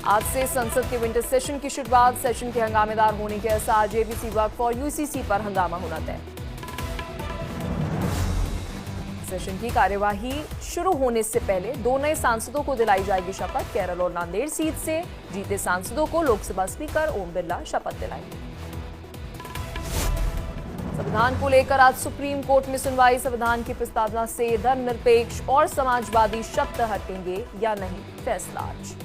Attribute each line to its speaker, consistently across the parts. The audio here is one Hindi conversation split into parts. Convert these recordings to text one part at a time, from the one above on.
Speaker 1: आज से संसद के विंटर सेशन की शुरुआत। सेशन के हंगामेदार होने के आसार। जेपीसी वर्क फॉर यूसीसी पर हंगामा होना तय। सेशन की कार्यवाही शुरू होने से पहले 2 नए सांसदों को दिलाई जाएगी शपथ। केरल और नांदेड़ सीट से जीते सांसदों को लोकसभा स्पीकर ओम बिरला शपथ दिलाएंगे। संविधान को लेकर आज सुप्रीम कोर्ट में सुनवाई। संविधान की प्रस्तावना से धर्मनिरपेक्ष और समाजवादी शब्द हटेंगे या नहीं, फैसला आज।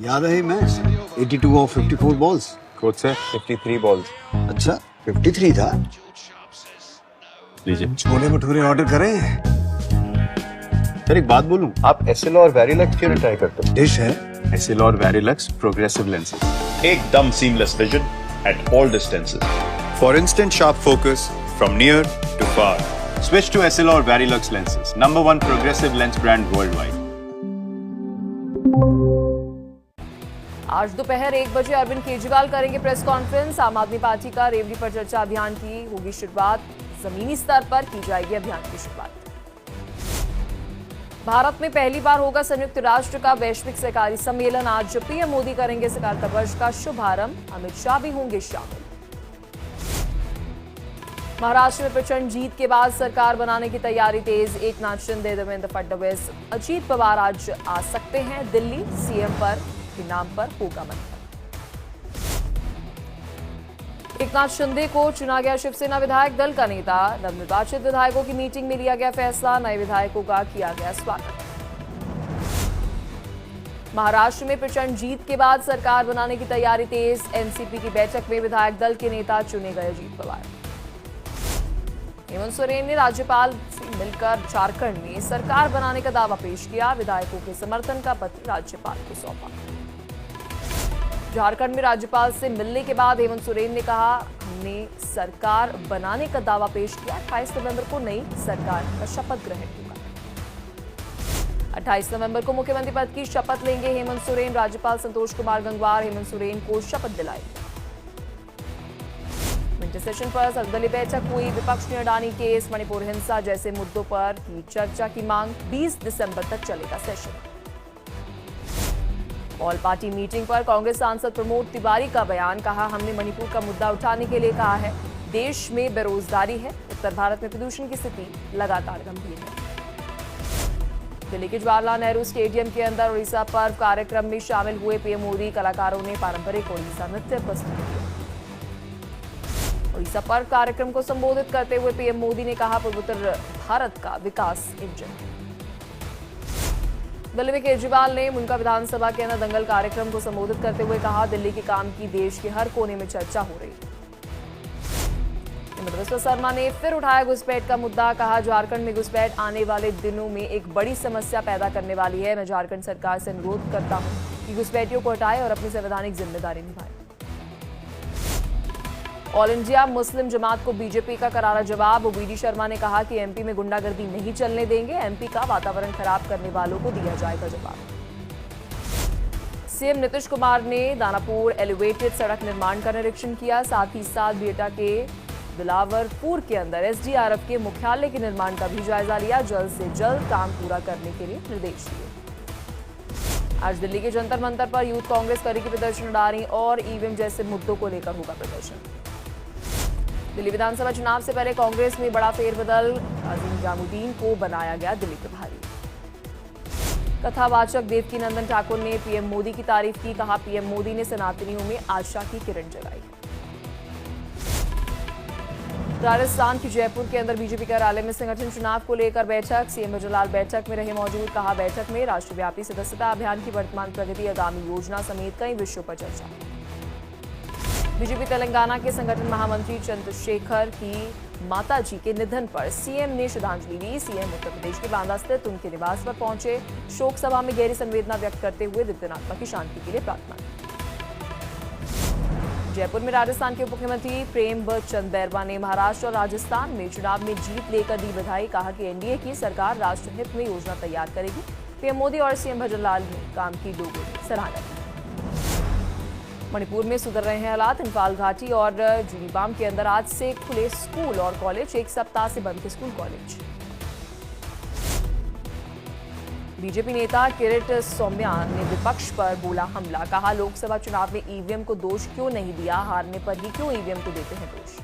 Speaker 2: याद है मैच 82 और 54 बॉल्स।
Speaker 3: कोच से 53 बॉल्स।
Speaker 2: अच्छा 53 था।
Speaker 3: लीजिए।
Speaker 2: छोले भटूरे ऑर्डर करें।
Speaker 3: सर एक बात बोलूं, आप एसएल और वेरिलक्स क्यों ट्राई करते हो?
Speaker 2: डिश है
Speaker 3: एसएल और वेरिलक्स प्रोग्रेसिव लेंसेज,
Speaker 4: एकदम seamless vision at all distances.
Speaker 3: for instant sharp focus from near to far. Switch to SL or Verilux lenses, #1 progressive lens brand worldwide.
Speaker 1: आज दोपहर 1 बजे अरविंद केजरीवाल करेंगे प्रेस कॉन्फ्रेंस। आम आदमी पार्टी का रेवड़ी पर चर्चा अभियान की होगी शुरुआत। जमीनी स्तर पर की जाएगी अभियान की शुरुआत। भारत में पहली बार होगा संयुक्त राष्ट्र का वैश्विक सहकारी सम्मेलन। आज पीएम मोदी करेंगे सहकारिता वर्ष का शुभारंभ। अमित शाह भी होंगे शामिल। महाराष्ट्र में प्रचंड जीत के बाद सरकार बनाने की तैयारी तेज। एकनाथ शिंदे, देवेंद्र फडणवीस, अजीत पवार आज आ सकते हैं दिल्ली। सीएम पर के नाम पर होगा मंथन। एकनाथ शिंदे को चुना गया शिवसेना विधायक दल का नेता। नवनिर्वाचित विधायकों की मीटिंग में लिया गया फैसला। नए विधायकों का किया गया स्वागत। महाराष्ट्र में प्रचंड जीत के बाद सरकार बनाने की तैयारी तेज। एनसीपी की बैठक में विधायक दल के नेता चुने गए अजीत पवार। हेमंत सोरेन ने राज्यपाल से मिलकर झारखंड में सरकार बनाने का दावा पेश किया। विधायकों के समर्थन का पत्र राज्यपाल को सौंपा। झारखंड में राज्यपाल से मिलने के बाद हेमंत सोरेन ने कहा, हमने सरकार बनाने का दावा पेश किया। 28 नवंबर को नई सरकार का शपथ ग्रहण होगा। 28 नवंबर को मुख्यमंत्री पद की शपथ लेंगे हेमंत सोरेन। राज्यपाल संतोष कुमार गंगवार हेमंत सोरेन को शपथ दिलाएंगे। विंटर सेशन पर सर्वदलीय बैठक हुई। विपक्ष ने अडानी केस, मणिपुर हिंसा जैसे मुद्दों पर की चर्चा की मांग। 20 दिसंबर तक चलेगा सेशन। ऑल पार्टी मीटिंग पर कांग्रेस सांसद प्रमोद तिवारी का बयान। कहा, हमने मणिपुर का मुद्दा उठाने के लिए कहा है। देश में बेरोजगारी है। उत्तर भारत में प्रदूषण की स्थिति लगातार गंभीर है। दिल्ली के जवाहरलाल नेहरू स्टेडियम के अंदर उड़ीसा पर्व कार्यक्रम में शामिल हुए पीएम मोदी। कलाकारों ने पारंपरिक उड़ीसा नृत्य प्रस्तुत किया। उड़ीसा पर्व कार्यक्रम को संबोधित करते हुए पीएम मोदी ने कहा, पूर्वोत्तर भारत का विकास इंजन। दिल्ली में केजरीवाल ने मुनका विधानसभा के अंदर दंगल कार्यक्रम को संबोधित करते हुए कहा, दिल्ली के काम की देश के हर कोने में चर्चा हो रही है। हिमंत शर्मा ने फिर उठाया घुसपैठ का मुद्दा। कहा, झारखंड में घुसपैठ आने वाले दिनों में एक बड़ी समस्या पैदा करने वाली है। मैं झारखंड सरकार से अनुरोध करता हूं कि घुसपैठियों को हटाए और अपनी संवैधानिक जिम्मेदारी निभाए। ऑल इंडिया मुस्लिम जमात को बीजेपी का करारा जवाब। वीडी शर्मा ने कहा कि एमपी में गुंडागर्दी नहीं चलने देंगे। एमपी का वातावरण खराब करने वालों को दिया जाएगा जवाब। सीएम नीतीश कुमार ने दानापुर एलिवेटेड सड़क निर्माण का निरीक्षण किया। साथ ही साथ बिहटा के दिलावरपुर के अंदर एसडीआरएफ के मुख्यालय के निर्माण का भी जायजा लिया। जल्द से जल्द काम पूरा करने के लिए निर्देश दिए। आज दिल्ली के जंतर मंतर पर यूथ कांग्रेस करेगी प्रदर्शन। अडानी और ईवीएम जैसे मुद्दों को लेकर होगा प्रदर्शन। दिल्ली विधानसभा चुनाव से पहले कांग्रेस में बड़ा फेरबदल। अजीम निजामुद्दीन को बनाया गया दिल्ली प्रभारी। कथावाचक देवकीनंदन ठाकुर ने पीएम मोदी की तारीफ की। कहा, पीएम मोदी ने सनातनियों में आशा की किरण जगाई। राजस्थान की जयपुर के अंदर बीजेपी कार्यालय में संगठन चुनाव को लेकर बैठक। सीएम भजनलाल बैठक में रहे मौजूद। कहा, बैठक में राष्ट्रव्यापी सदस्यता अभियान की वर्तमान प्रगति, आगामी योजना समेत कई विषयों पर चर्चा। बीजेपी तेलंगाना के संगठन महामंत्री चंद्रशेखर की माताजी के निधन पर सीएम ने श्रद्धांजलि दी। सीएम उत्तर प्रदेश के बांदा स्थित उनके निवास पर पहुंचे। शोक सभा में गहरी संवेदना व्यक्त करते हुए दिव्यनात्मा की शांति के लिए प्रार्थना की। जयपुर में राजस्थान के उप मुख्यमंत्री प्रेमचंद बैरवा ने महाराष्ट्र और राजस्थान में चुनाव में जीत लेकर दी बधाई। कहा कि एनडीए की सरकार राष्ट्रहित में योजना तैयार करेगी। पीएम मोदी और सीएम भजनलाल ने काम की दोगुनी सराहना की। मणिपुर में सुधर रहे हैं हालात। इंफाल घाटी और जिरीबाम के अंदर आज से खुले स्कूल और कॉलेज। एक सप्ताह से बंद थे स्कूल कॉलेज। बीजेपी नेता किरीट सौम्या ने विपक्ष पर बोला हमला, कहा लोकसभा चुनाव में ईवीएम को दोष क्यों नहीं दिया, हारने पर ही क्यों ईवीएम को देते हैं दोष।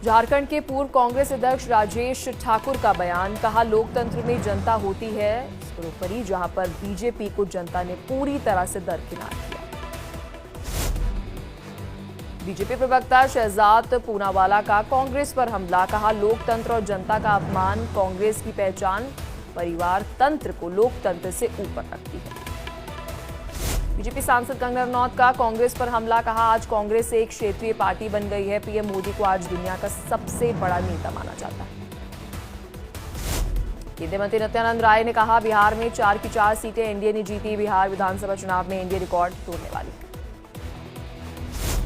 Speaker 1: झारखंड के पूर्व कांग्रेस अध्यक्ष राजेश ठाकुर का बयान, कहा लोकतंत्र में जनता होती है सर्वोपरि, जहां पर बीजेपी को जनता ने पूरी तरह से दरकिनार किया। बीजेपी प्रवक्ता शहजाद पूनावाला का कांग्रेस पर हमला, कहा लोकतंत्र और जनता का अपमान, कांग्रेस की पहचान परिवार तंत्र को लोकतंत्र से ऊपर रखती है। बीजेपी सांसद कंगना रनौत का कांग्रेस पर हमला, कहा आज कांग्रेस एक क्षेत्रीय पार्टी बन गई है, पीएम मोदी को आज दुनिया का सबसे बड़ा नेता माना जाता है। केंद्रीय मंत्री नित्यानंद राय ने कहा बिहार में 4 की 4 सीटें एनडीए ने जीती, बिहार विधानसभा चुनाव में एनडीए रिकॉर्ड तोड़ने वाली है।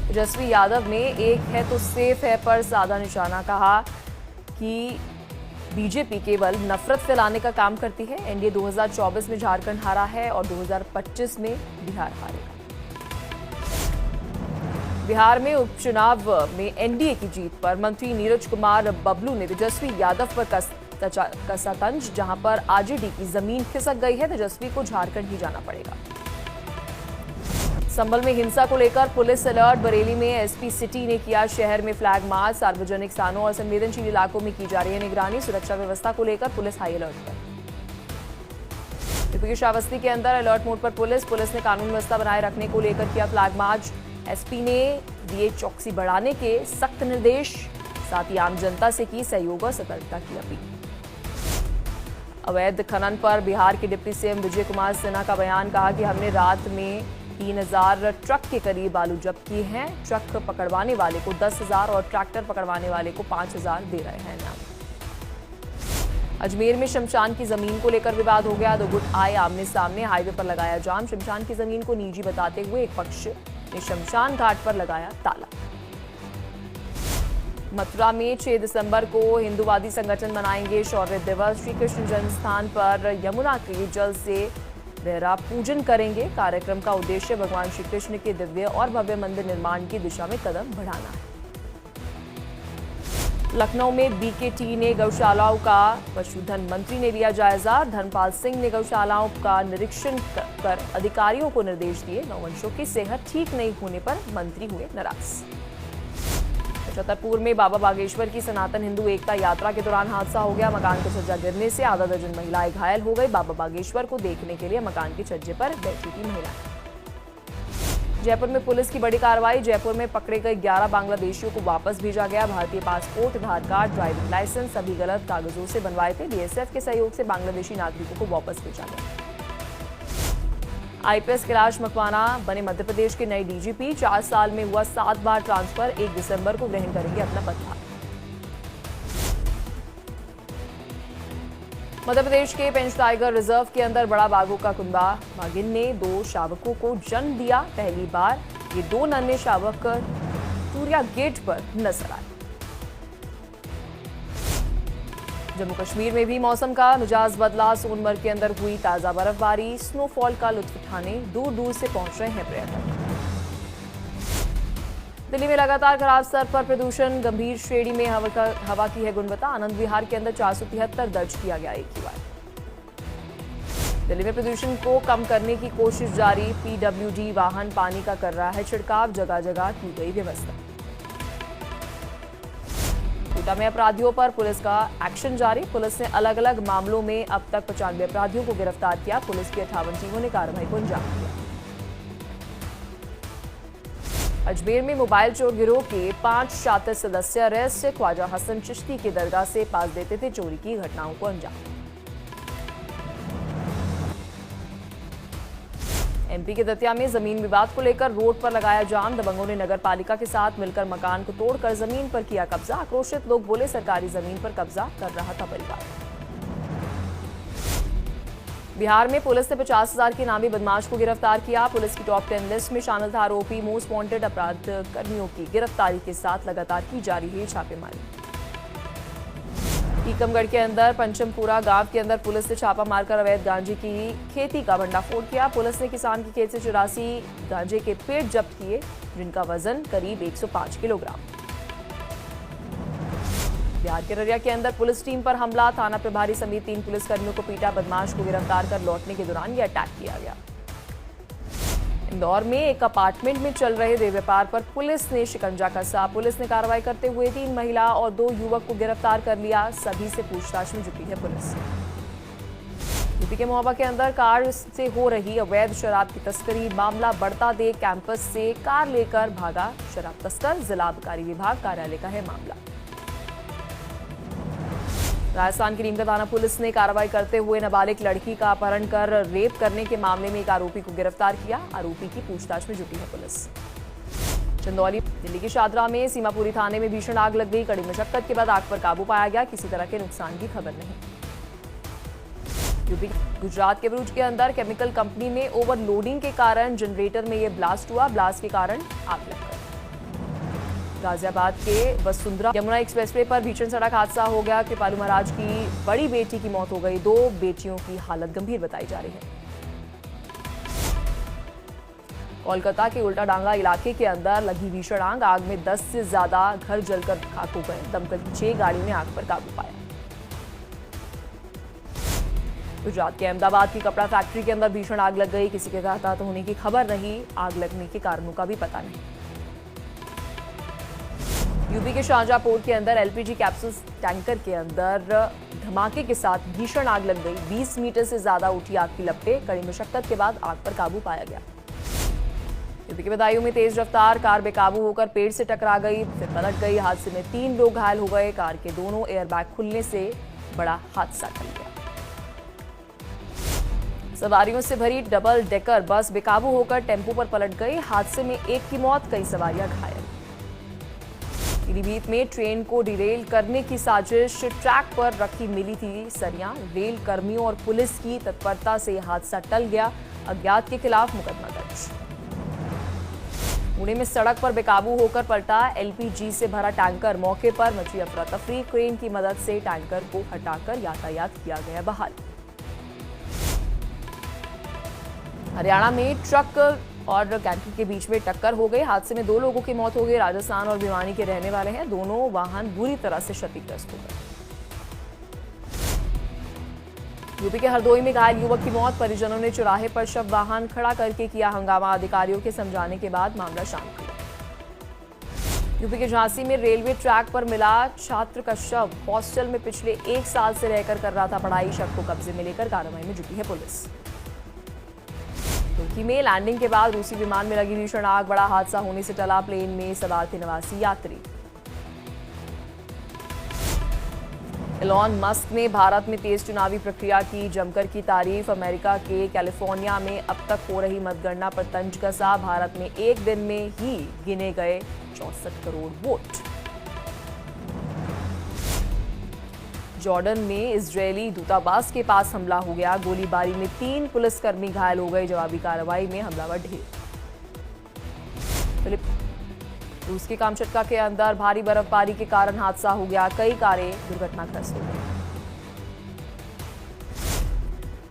Speaker 1: तेजस्वी यादव ने एक है तो सेफ है पर साधा निशाना, कहा कि बीजेपी केवल नफरत फैलाने का काम करती है। एनडीए 2024 में झारखंड हारा है और 2025 में बिहार हारेगा। बिहार में उपचुनाव में एनडीए की जीत पर मंत्री नीरज कुमार बबलू ने तेजस्वी यादव पर कसा तंज, जहां पर आरजेडी की जमीन खिसक गई है, तेजस्वी को झारखंड ही जाना पड़ेगा। संभल में हिंसा को लेकर पुलिस अलर्ट, बरेली में एसपी सिटी ने किया शहर में फ्लैग मार्च, सार्वजनिक स्थानों और संवेदनशील इलाकों में की जा रही है निगरानी, सुरक्षा व्यवस्था को लेकर पुलिस हाई अलर्ट पर। यूपी के श्रावस्ती के अंदर अलर्ट मोड पर पुलिस ने कानून व्यवस्था बनाए रखने को लेकर किया फ्लैग मार्च, एसपी ने दिए चौकसी बढ़ाने के सख्त निर्देश, साथ ही आम जनता से की सहयोग और सतर्कता की अपील। अवैध खनन पर बिहार के डिप्टी सीएम विजय कुमार सिन्हा का बयान, कहा कि हमने रात में 3000 ट्रक के करीब बालू जब्त किए हैं, ट्रक पकड़वाने वाले को 10,000 और ट्रैक्टर पकड़वाने वाले को 5,000 दे रहे हैं इनाम। अजमेर में शमशान की जमीन को लेकर विवाद हो गया, दो गुट आए आमने सामने, हाईवे पर लगाया जाम, शमशान की जमीन को निजी बताते हुए एक पक्ष ने शमशान घाट पर लगाया ताला। मथुरा में 6 दिसंबर को हिंदूवादी संगठन मनाएंगे शौर्य दिवस, श्री कृष्ण जन्मस्थान पर यमुना के जल से बहरा पूजन करेंगे। कार्यक्रम का उद्देश्य भगवान श्री कृष्ण के दिव्य और भव्य मंदिर निर्माण की दिशा में कदम बढ़ाना है। लखनऊ में बीकेटी ने गौशालाओं का पशुधन मंत्री ने लिया जायजा, धर्मपाल सिंह ने गौशालाओं का निरीक्षण कर अधिकारियों को निर्देश दिए, गौवंशों की सेहत ठीक नहीं होने पर मंत्री हुए नाराज। छतरपुर में बाबा बागेश्वर की सनातन हिंदू एकता यात्रा के दौरान हादसा हो गया, मकान के छज्जा गिरने से आधा दर्जन महिलाएं घायल हो गई। बाबा बागेश्वर को देखने के लिए मकान के छज्जे पर बैठी थी महिलाएं। जयपुर में पुलिस की बड़ी कार्रवाई, जयपुर में पकड़े गए 11 बांग्लादेशियों को वापस भेजा गया। भारतीय पासपोर्ट, आधार कार्ड, ड्राइविंग लाइसेंस सभी गलत कागजों से बनवाए थे। बीएसएफ के सहयोग से बांग्लादेशी नागरिकों को वापस भेजा गया। आईपीएस कैलाश मकवाना बने मध्य प्रदेश के नए डीजीपी, 4 साल में हुआ 7 बार ट्रांसफर, 1 दिसंबर को ग्रहण करेंगे अपना पदभार। मध्य प्रदेश के पेंच टाइगर रिजर्व के अंदर बड़ा बाघों का कुंबा, बाघिन ने 2 शावकों को जन्म दिया। पहली बार ये 2 नन्हे शावक टूरिया गेट पर नजर आए। जम्मू कश्मीर में भी मौसम का मिजाज बदला, सोनमर्ग के अंदर हुई ताजा बर्फबारी, स्नोफॉल का लुत्फ उठाने दूर दूर से पहुंच रहे हैं पर्यटक। दिल्ली में लगातार खराब स्तर पर प्रदूषण, गंभीर श्रेणी में हवा की है गुणवत्ता, आनंद विहार के अंदर 473 दर्ज किया गया AQI। दिल्ली में प्रदूषण को कम करने की कोशिश जारी, पीडब्ल्यूडी वाहन पानी का कर रहा है छिड़काव, जगह जगह की गई व्यवस्था। कोटा में अपराधियों पर पुलिस का एक्शन जारी, पुलिस ने अलग अलग मामलों में अब तक 95 अपराधियों को गिरफ्तार किया। पुलिस की 58 टीमों ने कार्रवाई को अंजाम दिया। अजमेर में मोबाइल चोर गिरोह के 5 शातिर सदस्य अरेस्ट, ख्वाजा हसन चिश्ती की दरगाह से पास देते थे चोरी की घटनाओं को अंजाम। एमपी के दतिया में जमीन विवाद को लेकर रोड पर लगाया जाम, दबंगों ने नगर पालिका के साथ मिलकर मकान को तोड़कर जमीन पर किया कब्जा। आक्रोशित लोग बोले सरकारी जमीन पर कब्जा कर रहा था परिवार। बिहार में पुलिस ने 50,000 के इनामी बदमाश को गिरफ्तार किया। पुलिस की टॉप 10 लिस्ट में शामिल था आरोपी। मोस्ट वांटेड अपराध कर्मियों की गिरफ्तारी के साथ लगातार की जा रही है छापेमारी। टीकमगढ़ के अंदर पंचमपुरा गांव के अंदर पुलिस ने छापा मारकर अवैध गांजे की खेती का भंडाफोड़ किया। पुलिस ने किसान की खेत से 84 गांजे के पेड़ जब्त किए, जिनका वजन करीब 105 किलोग्राम। बिहार के ररिया के अंदर पुलिस टीम पर हमला, थाना प्रभारी समेत 3 पुलिसकर्मियों को पीटा, बदमाश को गिरफ्तार कर लौटने के दौरान यह अटैक किया गया। इंदौर में एक अपार्टमेंट में चल रहे देह व्यापार पर पुलिस ने शिकंजा कसा। पुलिस ने कार्रवाई करते हुए 3 महिला और 2 युवक को गिरफ्तार कर लिया। सभी से पूछताछ में जुटी है पुलिस। यूपी के मोहबा के अंदर कार से हो रही अवैध शराब की तस्करी, मामला बढ़ता देख कैंपस से कार लेकर भागा शराब तस्कर। जिला आबकारी विभाग कार्यालय का है मामला। राजस्थान की नीमकाथाना पुलिस ने कार्रवाई करते हुए नाबालिग लड़की का अपहरण कर रेप करने के मामले में एक आरोपी को गिरफ्तार किया। आरोपी की पूछताछ में जुटी है पुलिस। चंदौली दिल्ली के शादरा में सीमापुरी थाने में भीषण आग लग गई। कड़ी मशक्कत के बाद आग पर काबू पाया गया। किसी तरह के नुकसान की खबर नहीं। यूपी गुजरात के भरूच के अंदर केमिकल कंपनी में ओवरलोडिंग के कारण जनरेटर में यह ब्लास्ट हुआ। ब्लास्ट के कारण आग लग गई। गाजियाबाद के वसुंधरा यमुना एक्सप्रेसवे पर भीषण सड़क हादसा हो गया। कृपालू महाराज की बड़ी बेटी की मौत हो गई। 2 बेटियों की हालत गंभीर बताई जा रही है। कोलकाता के उल्टा डांगा इलाके के अंदर लगी भीषण आग में 10 से ज्यादा घर जलकर खाक हो गए। दमकल की 6 गाड़ियों ने आग पर काबू पाया। गुजरात के अहमदाबाद की कपड़ा फैक्ट्री के अंदर भीषण आग लग गई। किसी के हताहत होने की खबर नहीं। आग लगने के कारणों का भी पता नहीं। यूपी के शाहजहांपुर के अंदर एलपीजी कैप्सूल टैंकर के अंदर धमाके के साथ भीषण आग लग गई। 20 मीटर से ज्यादा उठी आग की लपटें। कड़ी मशक्कत के बाद आग पर काबू पाया गया। यूपी के बदायूं में तेज रफ्तार कार बेकाबू होकर पेड़ से टकरा गई, फिर पलट गई। हादसे में 3 लोग घायल हो गए। कार के दोनों एयरबैग खुलने से बड़ा हादसा टल गया। सवारियों से भरी डबल डेकर बस बेकाबू होकर टेम्पो पर पलट गई। हादसे में 1 की मौत, कई सवारियां घायल। पीलीभीत में ट्रेन को डिरेल करने की साजिश, ट्रैक पर रखी मिली थी सरियां। रेल कर्मियों और पुलिस की तत्परता से हादसा टल गया। अज्ञात के खिलाफ मुकदमा दर्ज। पुणे में सड़क पर बेकाबू होकर पलटा एलपीजी से भरा टैंकर। मौके पर मची अफरा तफरी। क्रेन की मदद से टैंकर को हटाकर यातायात किया गया बहाल। हरियाणा में ट्रक और कैंटर के बीच में टक्कर हो गई। हादसे में 2 लोगों की मौत हो गई। राजस्थान और भिवानी के रहने वाले हैं। दोनों वाहन बुरी तरह से क्षतिग्रस्त हो गए। यूपी के हरदोई में घायल युवक की मौत। परिजनों ने चौराहे पर शव वाहन खड़ा करके किया हंगामा। अधिकारियों के समझाने के बाद मामला शांत हुआ। यूपी के झांसी में रेलवे ट्रैक पर मिला छात्र का शव। हॉस्टल में पिछले 1 साल से रहकर कर रहा था पढ़ाई। शव को कब्जे में लेकर कार्रवाई में जुटी है पुलिस। तुर्की में लैंडिंग के बाद रूसी विमान में लगी भीषण आग। बड़ा हादसा होने से टला। प्लेन में सवार थे 89 यात्री। एलॉन मस्क ने भारत में तेज चुनावी प्रक्रिया की जमकर की तारीफ। अमेरिका के कैलिफोर्निया में अब तक हो रही मतगणना पर तंज कसा। भारत में एक दिन में ही गिने गए 64 करोड़ वोट। जॉर्डन में इजरायली दूतावास के पास हमला हो गया। गोलीबारी में 3 पुलिसकर्मी घायल हो गए। जवाबी कार्रवाई में हमलावर ढेर। रूस के कामचटका के अंदर भारी बर्फबारी के कारण हादसा हो गया। कई कारें दुर्घटनाग्रस्त हो गई।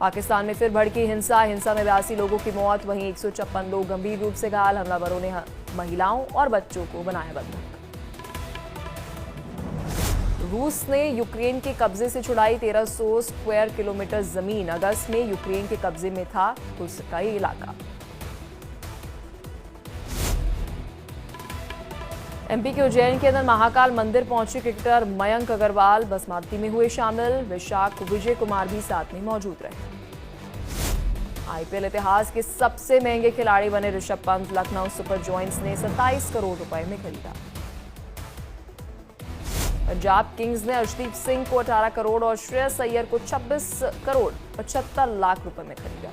Speaker 1: पाकिस्तान में फिर भड़की हिंसा में 82 लोगों की मौत। वहीं 156 लोग गंभीर रूप से घायल। हमलावरों ने महिलाओं और बच्चों को बनाया बंधक। रूस ने यूक्रेन के कब्जे से छुड़ाई 1300 स्क्वायर किलोमीटर जमीन। अगस्त में यूक्रेन के कब्जे में था कुर्स्क का इलाका। एमपी के उज्जैन के अंदर महाकाल मंदिर पहुंचे क्रिकेटर मयंक अग्रवाल। बसमाती में हुए शामिल। विशाख विजय कुमार भी साथ में मौजूद रहे। आईपीएल इतिहास के सबसे महंगे खिलाड़ी बने ऋषभ पंत। लखनऊ सुपर जॉयंट्स ने 27 करोड़ रुपए में खरीदा। पंजाब किंग्स ने अर्शदीप सिंह को 18 करोड़ और श्रेयस अय्यर को 26 करोड़ 75 लाख रुपए में खरीदा।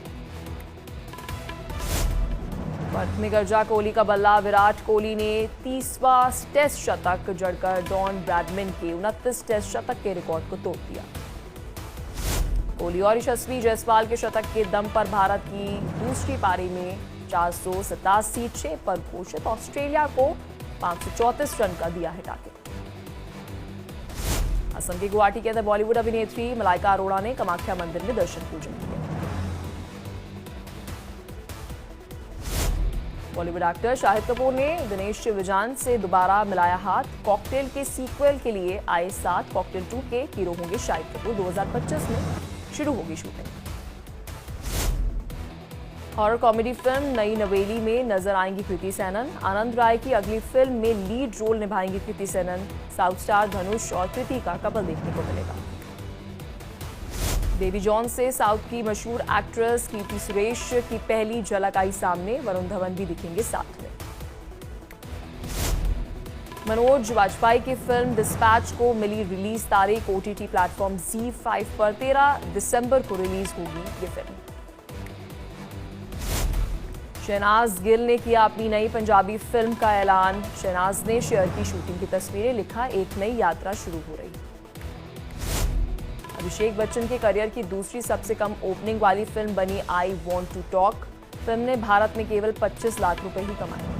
Speaker 1: पर्थ में गर्जा कोहली का बल्ला। विराट कोहली ने 30वां टेस्ट शतक जड़कर डॉन ब्रैडमैन के 29 टेस्ट शतक के रिकॉर्ड को तोड़ दिया। कोहली और यशस्वी जायसवाल के शतक के दम पर भारत की दूसरी पारी में 487 6 पर घोषित ऑस्ट्रेलिया को 534 रन का दिया है टारगेट। असम के गुवाहाटी के अंदर बॉलीवुड अभिनेत्री मलाइका अरोड़ा ने कामाख्या मंदिर में दर्शन पूजन किया। बॉलीवुड एक्टर शाहिद कपूर ने दिनेश विजान से दोबारा मिलाया हाथ। कॉकटेल के सीक्वल के लिए आए साथ। कॉकटेल 2 के हीरो होंगे शाहिद कपूर। 2025 में शुरू होगी शूटिंग। हॉरर कॉमेडी फिल्म नई नवेली में नजर आएंगी कृति सेनन। आनंद राय की अगली फिल्म में lead role निभाएंगी Kriti Sanon. South star धनुष और कृति का कपल देखने को मिलेगा। बेबी जॉन से साउथ की मशहूर एक्ट्रेस कीर्ति सुरेश की पहली झलक आई सामने। वरुण धवन भी दिखेंगे साथ में। मनोज वाजपेयी की फिल्म डिस्पैच को मिली रिलीज तारीख। OTT प्लेटफॉर्म ZEE5 पर 13 दिसंबर को रिलीज होगी ये फिल्म। शहनाज गिल ने किया अपनी नई पंजाबी फिल्म का ऐलान। शहनाज ने शेयर की शूटिंग की तस्वीरें। लिखा, एक नई यात्रा शुरू हो रही। अभिषेक बच्चन के करियर की दूसरी सबसे कम ओपनिंग वाली फिल्म बनी I want to talk. Film ने भारत में केवल 25 लाख रुपए ही कमाए।